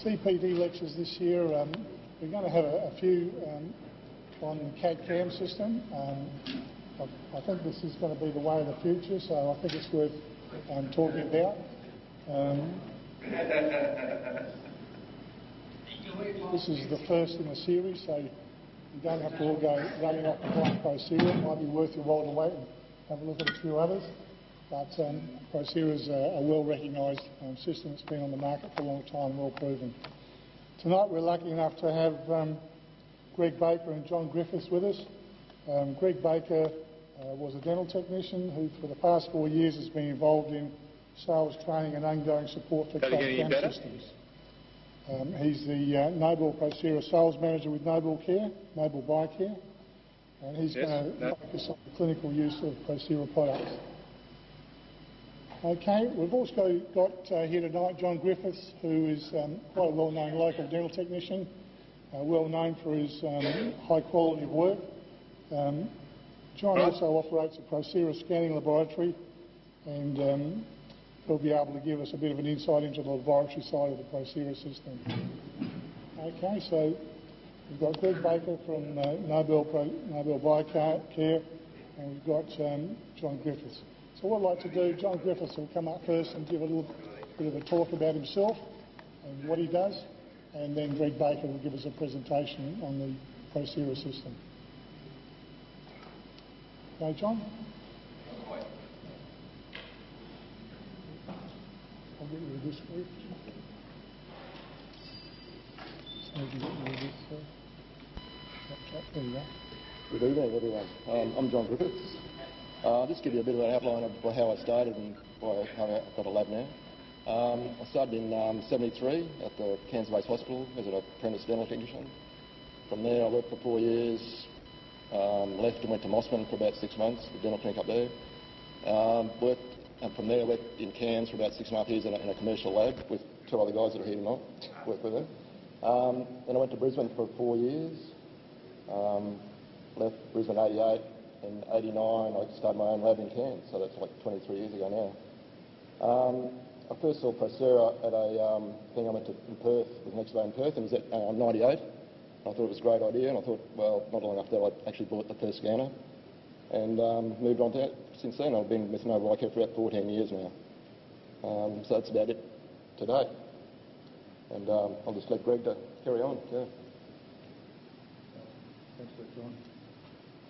CPD lectures this year, we're going to have a few on the CAD CAM system. I think this is going to be the way of the future, so I think it's worth talking about. This is the first in the series, so you don't have to all go running off and buying Procera. It might be worth your while to wait and have a look at a few others. But Procera is a well-recognised system that's been on the market for a long time, well proven. Tonight we're lucky enough to have Greg Baker and John Griffiths with us. Greg Baker was a dental technician who for the past 4 years has been involved in sales training and ongoing support for CAD CAM systems. He's the NobelProcera Sales Manager with Nobel Biocare, and he's going to focus on the clinical use of Procera products. Okay, we've also got here tonight John Griffiths, who is quite a well-known local dental technician, well known for his high quality of work. John also operates a Procera scanning laboratory, and he'll be able to give us a bit of an insight into the laboratory side of the Procera system. Okay, so we've got Greg Baker from Nobel Biocare, and we've got John Griffiths. So what I'd like to do, John Griffiths will come up first and give a little bit of a talk about himself and what he does, and then Greg Baker will give us a presentation on the Procera system. Okay, John? I'll get rid of this for you. There you go. Good evening, everyone. I'm John Griffiths. I'll just give you a bit of an outline of how I started and why I've got a lab now. I started in '73 at the Cairns-based hospital as an apprentice dental technician. From there I worked for 4 years, left and went to Mossman for about 6 months, the dental clinic up there. From there I worked in Cairns for about 6.5 years in a commercial lab with 2 other guys that are here tonight, worked with them. Then I went to Brisbane for 4 years, left Brisbane '88. In '89, I started my own lab in Cairns, so that's like 23 years ago now. I first saw Procera at a thing I went to in Perth, the next day in Perth, and it was at '98. I thought it was a great idea, and I thought, well, not long after that, I actually bought the first scanner, and moved on to that. Since then, I've been with Nobel Biocare for about 14 years now. So that's about it today. And I'll just let Greg carry on. Yeah. Thanks for that, John.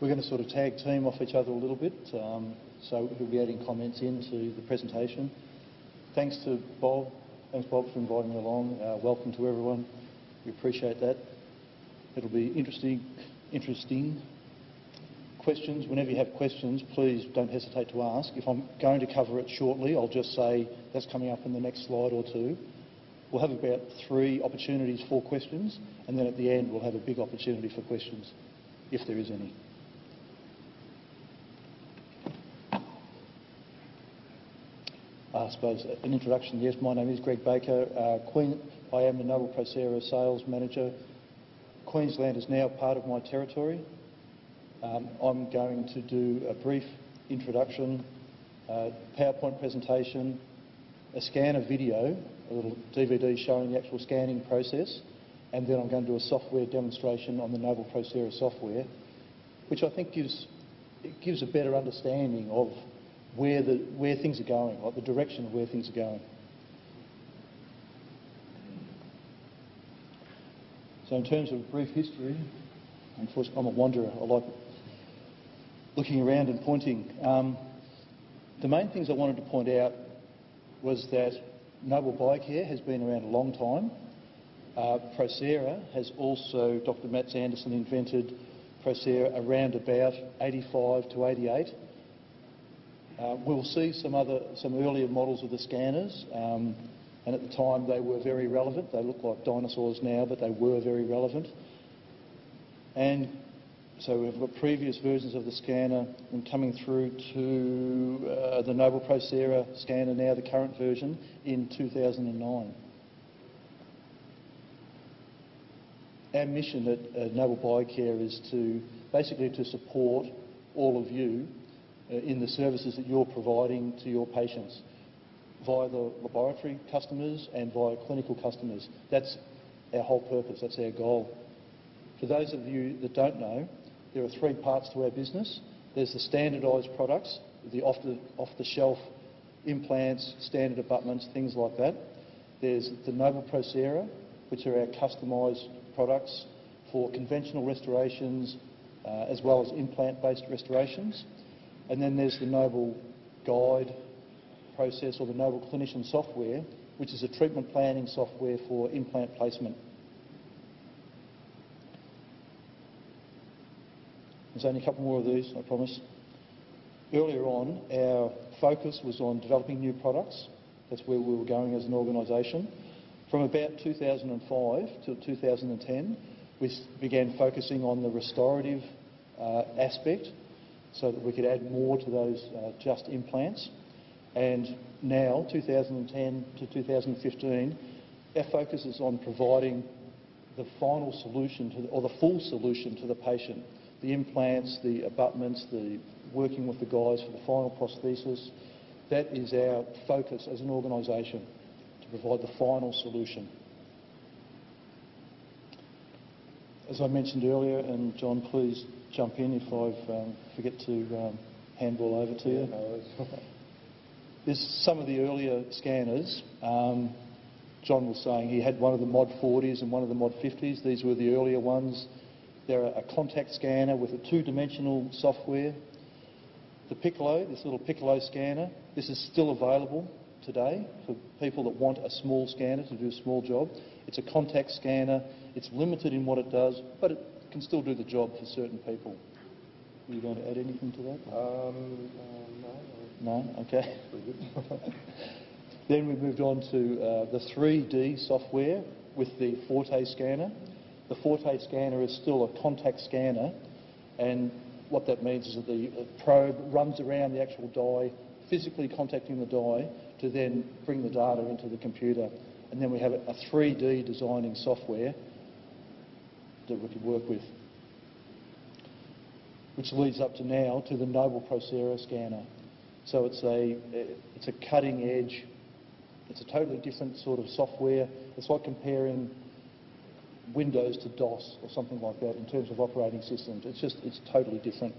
We're going to sort of tag team off each other a little bit, so we'll be adding comments into the presentation. Thanks to Bob. Thanks, Bob, for inviting me along. Welcome to everyone. We appreciate that. It'll be interesting questions. Whenever you have questions, please don't hesitate to ask. If I'm going to cover it shortly, I'll just say that's coming up in the next slide or two. We'll have about 3 opportunities for questions, and then at the end we'll have a big opportunity for questions, if there is any. I suppose an introduction. Yes, my name is Greg Baker. I am the NobelProcera Sales Manager. Queensland is now part of my territory. I'm going to do a brief introduction, PowerPoint presentation, a scanner video, a little DVD showing the actual scanning process, and then I'm going to do a software demonstration on the NobelProcera software, which I think gives a better understanding of where things are going, like the direction of where things are going. So in terms of brief history, unfortunately I'm a wanderer, I like looking around and pointing. The main things I wanted to point out was that Nobel Biocare has been around a long time. Procera has also, Dr. Matt Anderson invented Procera around about 85 to 88. We'll see some earlier models of the scanners, and at the time they were very relevant. They look like dinosaurs now, but they were very relevant. And so we've got previous versions of the scanner and coming through to the NobelProcera scanner now, the current version, in 2009. Our mission at Nobel Biocare is basically to support all of you in the services that you're providing to your patients. via the laboratory customers and via clinical customers. That's our whole purpose, that's our goal. For those of you that don't know, there are three parts to our business. There's the standardised products, the off-the-shelf implants, standard abutments, things like that. There's the NobelProcera, which are our customised products for conventional restorations as well as implant-based restorations. And then there's the Nobel Guide process, or the Nobel Clinician software, which is a treatment planning software for implant placement. There's only a couple more of these, I promise. Earlier on, our focus was on developing new products. That's where we were going as an organisation. From about 2005 to 2010, we began focusing on the restorative aspect so that we could add more to those just implants. And now, 2010 to 2015, our focus is on providing the final solution, or the full solution to the patient. The implants, the abutments, the working with the guys for the final prosthesis. That is our focus as an organisation, to provide the final solution. As I mentioned earlier, and John, please jump in if I forget to handball over to you. There's some of the earlier scanners. John was saying he had one of the Mod 40s and one of the Mod 50s. These were the earlier ones. They're a contact scanner with a two-dimensional software. The Piccolo, this little Piccolo scanner, this is still available today for people that want a small scanner to do a small job. It's a contact scanner. It's limited in what it does, but it can still do the job for certain people. Are you going to add anything to that? No? Okay. Then we moved on to the 3D software with the Forte scanner. The Forte scanner is still a contact scanner, and what that means is that the probe runs around the actual die, physically contacting the die to then bring the data into the computer. And then we have a 3D designing software that we could work with, which leads up to now to the NobelProcera scanner. So it's a cutting edge, it's a totally different sort of software. It's like comparing Windows to DOS or something like that in terms of operating systems. It's totally different.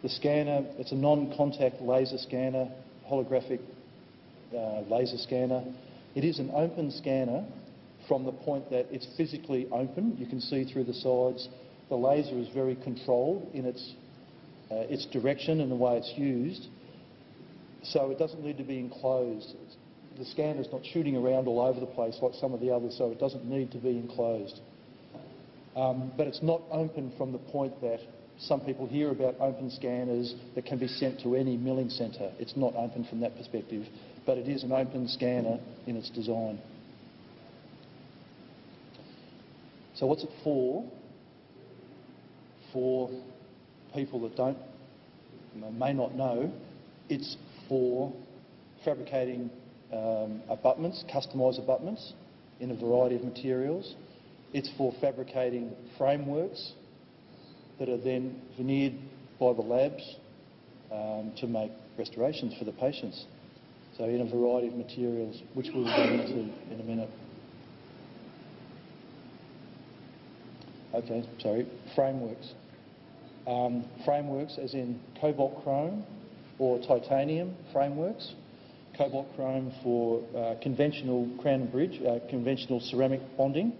The scanner, it's a non-contact laser scanner, holographic laser scanner. It is an open scanner from the point that it's physically open. You can see through the sides. The laser is very controlled in its direction and the way it's used, so it doesn't need to be enclosed. The scanner's not shooting around all over the place like some of the others, so it doesn't need to be enclosed. But it's not open from the point that some people hear about open scanners that can be sent to any milling centre. It's not open from that perspective, but it is an open scanner in its design. So what's it for? For people that may not know, it's for fabricating abutments, customised abutments in a variety of materials. It's for fabricating frameworks that are then veneered by the labs to make restorations for the patients. So in a variety of materials, which we'll go into in a minute. Okay, sorry, frameworks. Frameworks as in cobalt chrome or titanium frameworks. Cobalt chrome for conventional crown and bridge, conventional ceramic bonding.